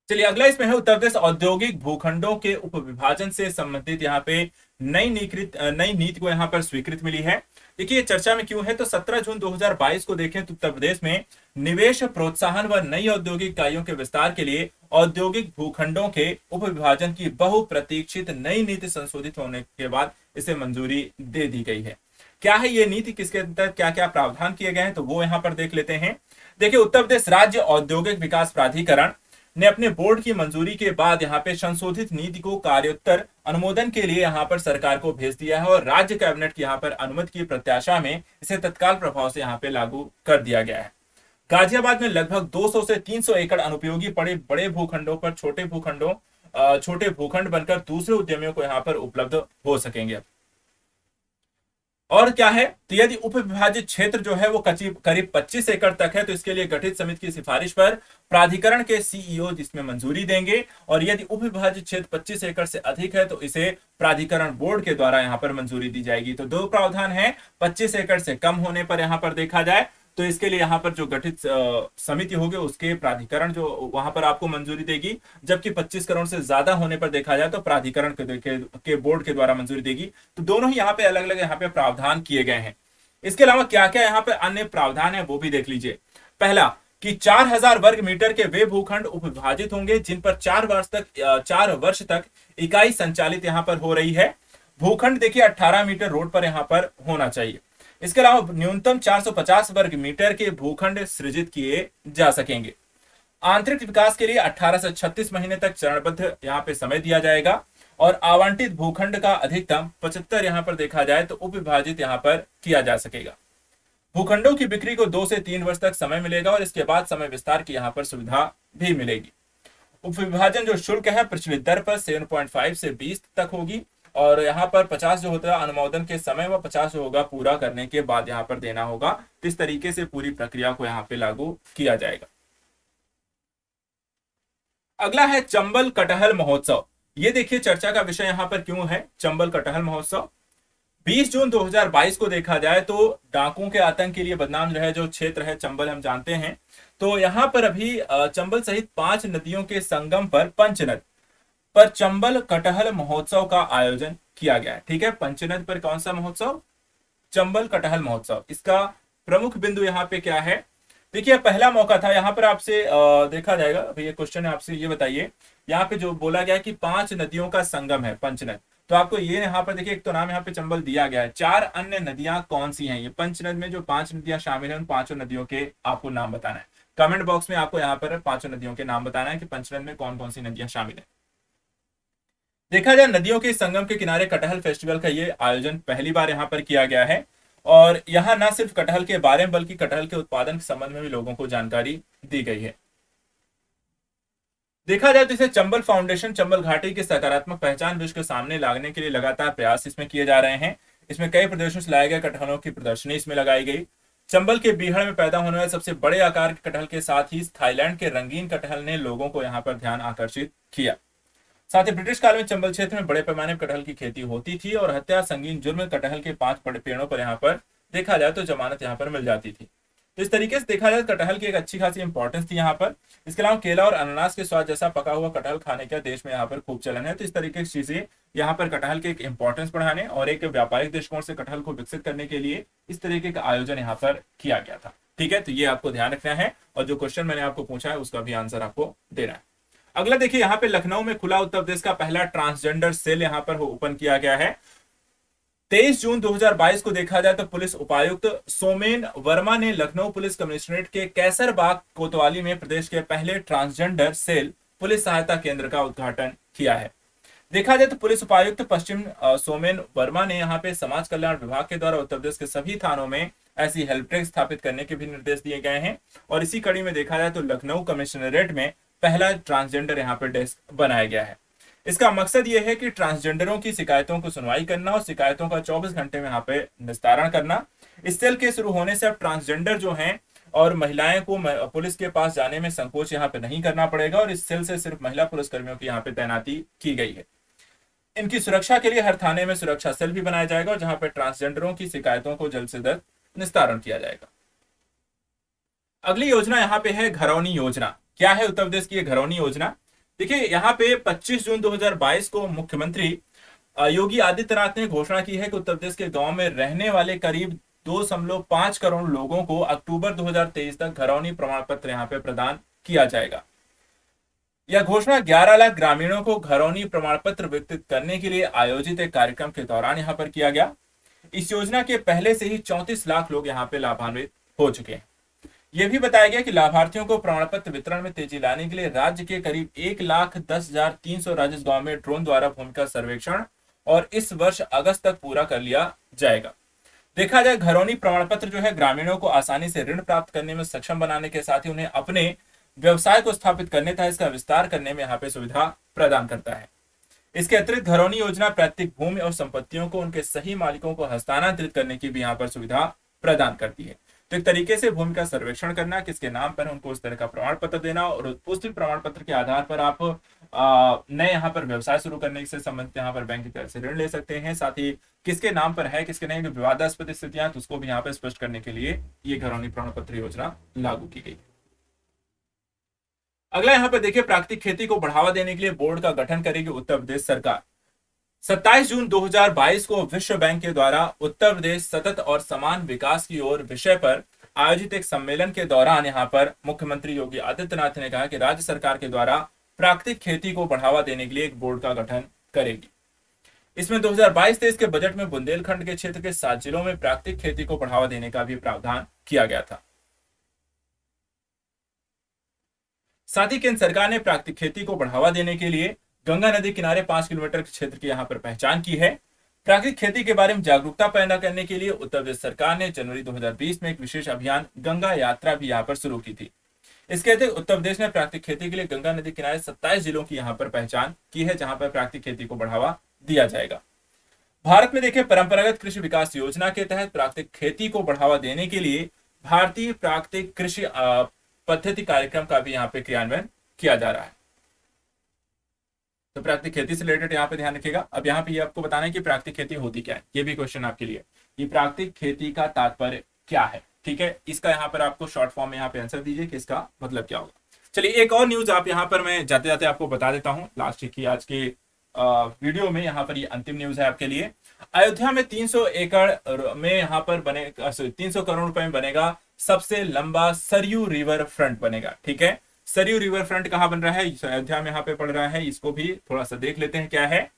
चलिए अगला इसमें है उत्तर प्रदेश औद्योगिक भूखंडों के उपविभाजन से संबंधित यहाँ पे नई नीति को यहाँ पर स्वीकृति मिली है। देखिए चर्चा में क्यों है, तो 17 जून 2022 को देखें तो उत्तर प्रदेश में निवेश प्रोत्साहन व नई औद्योगिक इकाइयों के विस्तार के लिए औद्योगिक भूखंडों के उपविभाजन की बहुप्रतीक्षित नई नीति संशोधित होने के बाद इसे मंजूरी दे दी गई है। क्या है ये नीति, किसके तहत क्या क्या प्रावधान किए गए हैं, तो वो यहाँ पर देख लेते हैं। देखिए उत्तर प्रदेश राज्य औद्योगिक विकास प्राधिकरण ने अपने बोर्ड की मंजूरी के बाद यहाँ पे संशोधित नीति को कार्योत्तर अनुमोदन के लिए यहाँ पर सरकार को भेज दिया है और राज्य कैबिनेट की यहाँ पर अनुमति की प्रत्याशा में इसे तत्काल प्रभाव से यहाँ पे लागू कर दिया गया है। गाजियाबाद में लगभग 200 से 300 एकड़ अनुपयोगी पड़े बड़े भूखंडों पर छोटे भूखंड बनकर दूसरे उद्यमियों को यहाँ पर उपलब्ध हो सकेंगे। और क्या है, तो यदि उप विभाजित क्षेत्र जो है वो करीब 25 एकड़ तक है तो इसके लिए गठित समिति की सिफारिश पर प्राधिकरण के सीईओ जिसमें मंजूरी देंगे, और यदि उप विभाजित क्षेत्र 25 एकड़ से अधिक है तो इसे प्राधिकरण बोर्ड के द्वारा यहाँ पर मंजूरी दी जाएगी। तो दो प्रावधान है, 25 एकड़ से कम होने पर यहाँ पर देखा जाए तो इसके लिए यहाँ पर जो गठित समिति होगी उसके प्राधिकरण जो वहां पर आपको मंजूरी देगी, जबकि 25 करोड़ से ज्यादा होने पर देखा जाए तो प्राधिकरण के बोर्ड के द्वारा मंजूरी देगी। तो दोनों ही यहाँ पे अलग अलग यहाँ पे प्रावधान किए गए हैं। इसके अलावा क्या क्या यहाँ पे अन्य प्रावधान है वो भी देख लीजिए। पहला कि 4000 वर्ग मीटर के वे भूखंड उपविभाजित होंगे जिन पर 4 वर्ष तक इकाई संचालित यहाँ पर हो रही है। भूखंड देखिए 18 मीटर रोड पर यहाँ पर होना चाहिए। इसके अलावा न्यूनतम 450 वर्ग मीटर के भूखंड सृजित किए जा सकेंगे। आंतरिक विकास के लिए 18 से 36 महीने तक चरणबद्ध यहाँ पे समय दिया जाएगा और आवंटित भूखंड का अधिकतम 75 यहाँ पर देखा जाए तो उपविभाजित यहाँ पर किया जा सकेगा। भूखंडों की बिक्री को 2 से 3 वर्ष तक समय मिलेगा और इसके बाद समय विस्तार की यहाँ पर सुविधा भी मिलेगी। उपविभाजन जो शुल्क है प्रचलित दर पर 7.5 से 20 तक होगी और यहाँ पर 50 जो होता है अनुमोदन के समय व 50 जो होगा पूरा करने के बाद यहाँ पर देना होगा। तो इस तरीके से पूरी प्रक्रिया को यहाँ पे लागू किया जाएगा। अगला है चंबल कटहल महोत्सव। ये देखिए चर्चा का विषय यहाँ पर क्यों है चंबल कटहल महोत्सव। 20 जून 2022 को देखा जाए तो डाकुओं के आतंक के लिए बदनाम जो है जो क्षेत्र है चंबल हम जानते हैं, तो यहाँ पर अभी चंबल सहित 5 नदियों के संगम पर पंचनद पर चंबल कटहल महोत्सव का आयोजन किया गया है। ठीक है, पंचनद पर कौन सा महोत्सव, चंबल कटहल महोत्सव। इसका प्रमुख बिंदु यहाँ पे क्या है, देखिए पहला मौका था यहाँ पर आपसे देखा जाएगा। अभी ये क्वेश्चन है आपसे, ये बताइए यहाँ पे जो बोला गया कि 5 नदियों का संगम है पंचनद, तो आपको ये यहाँ पर देखिए एक तो नाम यहाँ पे चंबल दिया गया है, 4 अन्य नदियां कौन सी हैं। ये पंचनद में जो 5 नदियां शामिल हैं उन 5 नदियों के आपको नाम बताना है। कमेंट बॉक्स में आपको यहाँ पर 5 नदियों के नाम बताना है कि पंचनद में कौन कौन सी नदियां शामिल है। देखा जाए नदियों के संगम के किनारे कटहल फेस्टिवल का ये आयोजन पहली बार यहाँ पर किया गया है और यहाँ न सिर्फ कटहल के बारे में बल्कि कटहल के उत्पादन के संबंध में भी लोगों को जानकारी दी गई है। देखा जाए तो इसे चंबल फाउंडेशन चंबल घाटी की सकारात्मक पहचान विश्व के सामने लाने के लिए लगातार प्रयास इसमें किए जा रहे हैं। इसमें कई प्रदेशों से लाए गए कटहलों की प्रदर्शनी इसमें लगाई गई। चंबल के बीहड़ में पैदा होने वाले सबसे बड़े आकार के कटहल के साथ ही थाईलैंड के रंगीन कटहल ने लोगों को यहाँ पर ध्यान आकर्षित किया। साथ ही ब्रिटिश काल में चंबल क्षेत्र में बड़े पैमाने पर कटहल की खेती होती थी और हत्या संगीन जुर्म कटहल के 5 बड़े पेड़ों पर यहाँ पर देखा जाए तो जमानत यहाँ पर मिल जाती थी। तो इस तरीके से देखा जाए कटहल की एक अच्छी खासी इंपॉर्टेंस थी यहाँ पर। इसके अलावा केला और अनानास के स्वाद जैसा पका हुआ कटहल खाने का देश में यहाँ पर खूब चलन है। तो इस तरीके की चीजें यहाँ पर कटहल के एक इंपॉर्टेंस बढ़ाने और एक व्यापारिक दृष्टिकोण से कटहल को विकसित करने के लिए इस तरीके का आयोजन यहाँ पर किया गया था। ठीक है, तो ये आपको ध्यान रखना है और जो क्वेश्चन मैंने आपको पूछा है उसका भी आंसर आपको देना है। अगला देखिए यहाँ पे लखनऊ में खुला उत्तर प्रदेश का पहला ट्रांसजेंडर सेल यहाँ पर ओपन किया गया है। 23 जून 2022 को देखा जाए तो पुलिस उपायुक्त सोमेन वर्मा ने लखनऊ पुलिस कमिश्नरेट के कैसरबाग कोतवाली में प्रदेश के पहले ट्रांसजेंडर सेल पुलिस सहायता केंद्र का उद्घाटन किया है। देखा जाए तो पुलिस उपायुक्त पश्चिम सोमेन वर्मा ने यहाँ पे समाज कल्याण विभाग के द्वारा उत्तर प्रदेश के सभी थानों में ऐसी हेल्प डेस्क स्थापित करने के भी निर्देश दिए गए हैं और इसी कड़ी में देखा जाए तो लखनऊ कमिश्नरेट में पहला ट्रांसजेंडर यहाँ पे डेस्क बनाया गया है। इसका मकसद ये है कि ट्रांसजेंडरों की शिकायतों को सुनवाई करना और शिकायतों का 24 घंटे में यहाँ पे निस्तारण करना। इस सेल के शुरू होने से अब ट्रांसजेंडर जो हैं और महिलाएं को पुलिस के पास जाने में संकोच यहाँ पे नहीं करना पड़ेगा और इस सेल से सिर्फ महिला पुलिसकर्मियों की यहाँ पे तैनाती की गई है। इनकी सुरक्षा के लिए हर थाने में सुरक्षा सेल भी बनाया जाएगा और जहां पे ट्रांसजेंडरों की शिकायतों को जल्द से जल्द निस्तारण किया जाएगा। अगली योजना यहाँ पे है घरौनी योजना। क्या है उत्तर प्रदेश की घरौनी योजना, देखिए यहाँ पे 25 जून 2022 को मुख्यमंत्री योगी आदित्यनाथ ने घोषणा की है कि उत्तर प्रदेश के गांव में रहने वाले करीब 2.5 करोड़ लोगों को अक्टूबर 2023 तक घरौनी प्रमाण पत्र यहाँ पे प्रदान किया जाएगा। यह घोषणा 11 लाख ग्रामीणों को घरौनी प्रमाण पत्र वितरित करने के लिए आयोजित एक कार्यक्रम के दौरान यहाँ पर किया गया। इस योजना के पहले से ही 34 लाख लोग यहाँ पे लाभान्वित हो चुके हैं। यह भी बताया गया कि लाभार्थियों को प्रमाण पत्र वितरण में तेजी लाने के लिए राज्य के करीब 1,10,300 राजस्व गांव में ड्रोन द्वारा भूमि का सर्वेक्षण और इस वर्ष अगस्त तक पूरा कर लिया जाएगा। देखा जाए, घरौनी प्रमाण पत्र जो है ग्रामीणों को आसानी से ऋण प्राप्त करने में सक्षम बनाने के साथ ही उन्हें अपने व्यवसाय को स्थापित करने तथा इसका विस्तार करने में यहाँ पे सुविधा प्रदान करता है। इसके अतिरिक्त घरौनी योजना पैतृक भूमि और संपत्तियों को उनके सही मालिकों को हस्तांतरित करने की भी यहाँ पर सुविधा प्रदान करती है। तो एक तरीके से भूमि का सर्वेक्षण करना, किसके नाम पर उनको उस तरह का प्रमाण पत्र देना और उस प्रमाण पत्र के आधार पर आप नए यहाँ पर व्यवसाय शुरू करने से संबंधित यहाँ पर बैंक की तरफ से ऋण ले सकते हैं। साथ ही किसके नाम पर है किसके नहीं, विवादास्पद स्थितियां तो उसको भी यहाँ पर स्पष्ट करने के लिए ये घरौनी प्रमाण पत्र योजना लागू की गई। अगला यहाँ पर देखिए, प्राकृतिक खेती को बढ़ावा देने के लिए बोर्ड का गठन करेगी उत्तर प्रदेश सरकार। 27 जून 2022 को विश्व बैंक के द्वारा उत्तर प्रदेश सतत और समान विकास की ओर विषय पर आयोजित एक सम्मेलन के दौरान यहाँ पर मुख्यमंत्री योगी आदित्यनाथ ने कहा कि राज्य सरकार के द्वारा प्राकृतिक खेती को बढ़ावा देने के लिए एक बोर्ड का गठन करेगी। इसमें 2022-23 के बजट में बुंदेलखंड के क्षेत्र के 7 जिलों में प्राकृतिक खेती को बढ़ावा देने का भी प्रावधान किया गया था। साथ ही केंद्र सरकार ने प्राकृतिक खेती को बढ़ावा देने के लिए गंगा नदी किनारे 5 किलोमीटर के क्षेत्र की यहाँ पर पहचान की है। प्राकृतिक खेती के बारे में जागरूकता पैदा करने के लिए उत्तर प्रदेश सरकार ने जनवरी 2020 में एक विशेष अभियान गंगा यात्रा भी यहाँ पर शुरू की थी। इसके अतिरिक्त उत्तर प्रदेश ने प्राकृतिक खेती के लिए गंगा नदी किनारे 27 जिलों की यहाँ पर पहचान की है, जहां पर प्राकृतिक खेती को बढ़ावा दिया जाएगा। भारत में देखिए, परंपरागत कृषि विकास योजना के तहत प्राकृतिक खेती को बढ़ावा देने के लिए भारतीय प्राकृतिक कृषि पद्धति कार्यक्रम का भी यहाँ पे क्रियान्वयन किया जा रहा है। तो प्राकृतिक खेती से रिलेटेड यहाँ पे ध्यान रखिएगा। अब यहाँ पे ये आपको बताना है कि प्राकृतिक खेती होती क्या है, ये भी क्वेश्चन आपके लिए। ये प्राकृतिक खेती का तात्पर्य क्या है, ठीक है, इसका यहाँ पर आपको शॉर्ट फॉर्म में यहाँ पे आंसर दीजिए कि इसका मतलब क्या होगा। चलिए, एक और न्यूज आप यहाँ पर मैं जाते जाते आपको बता देता हूँ लास्ट की आज के वीडियो में। यहाँ पर ये अंतिम न्यूज है आपके लिए। अयोध्या में 300 एकड़ में यहाँ पर बने 300 करोड़ रुपए में बनेगा सबसे लंबा सरयू रिवर फ्रंट बनेगा। ठीक है, सरयू रिवर फ्रंट कहाँ बन रहा है, अयोध्या में यहाँ पे पड़ रहा है। इसको भी थोड़ा सा देख लेते हैं क्या है।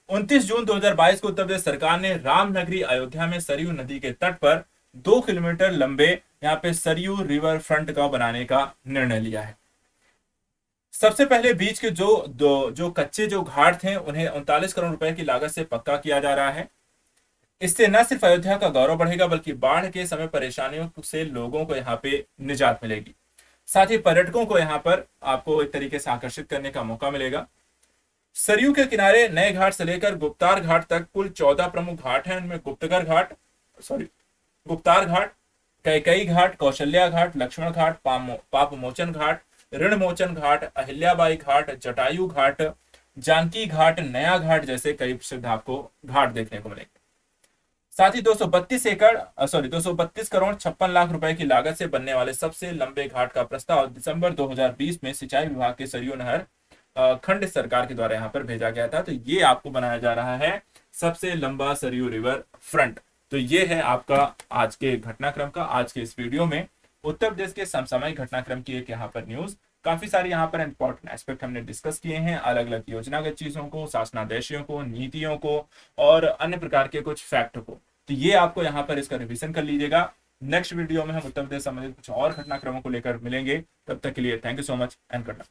29 जून 2022 को उत्तर प्रदेश सरकार ने रामनगरी अयोध्या में सरयू नदी के तट पर 2 किलोमीटर लंबे यहाँ पे सरयू रिवर फ्रंट का बनाने का निर्णय लिया है। सबसे पहले बीच के जो कच्चे जो घाट थे उन्हें 39 करोड़ रुपए की लागत से पक्का किया जा रहा है। इससे न सिर्फ अयोध्या का गौरव बढ़ेगा बल्कि बाढ़ के समय परेशानियों से लोगों को यहाँ पे निजात मिलेगी। साथ ही पर्यटकों को यहाँ पर आपको एक तरीके से आकर्षित करने का मौका मिलेगा। सरयू के किनारे नए घाट से लेकर गुप्तार घाट तक कुल 14 प्रमुख घाट हैं। उनमें गुप्तार घाट, कैकई घाट, कौशल्या घाट, लक्ष्मण घाट, पाप मोचन घाट, ऋण मोचन घाट, अहिल्याबाई घाट, जटायु घाट, जानकी घाट, नया घाट जैसे कई प्रसिद्ध आपको घाट देखने को मिलेंगे। साथ ही 232 करोड़ 56 लाख रुपए की लागत से बनने वाले सबसे लंबे घाट का प्रस्ताव दिसंबर 2020 में सिंचाई विभाग के सरयू नहर खंड सरकार के द्वारा यहाँ पर भेजा गया था। तो ये आपको बनाया जा रहा है सबसे लंबा सरयू रिवर फ्रंट। तो ये है आपका आज के घटनाक्रम का। आज के इस वीडियो में उत्तर प्रदेश के समसामयिक घटनाक्रम की एक यहाँ पर न्यूज, काफी सारी यहाँ पर इंपॉर्टेंट एस्पेक्ट हमने डिस्कस किए हैं, अलग अलग योजनागत चीजों को, शासनादेशों को, नीतियों को और अन्य प्रकार के कुछ फैक्ट को। तो ये आपको यहाँ पर इसका रिवीजन कर लीजिएगा। नेक्स्ट वीडियो में हम उत्तर प्रदेश संबंधित कुछ और घटनाक्रमों को लेकर मिलेंगे। तब तक के लिए thank you so much and good night.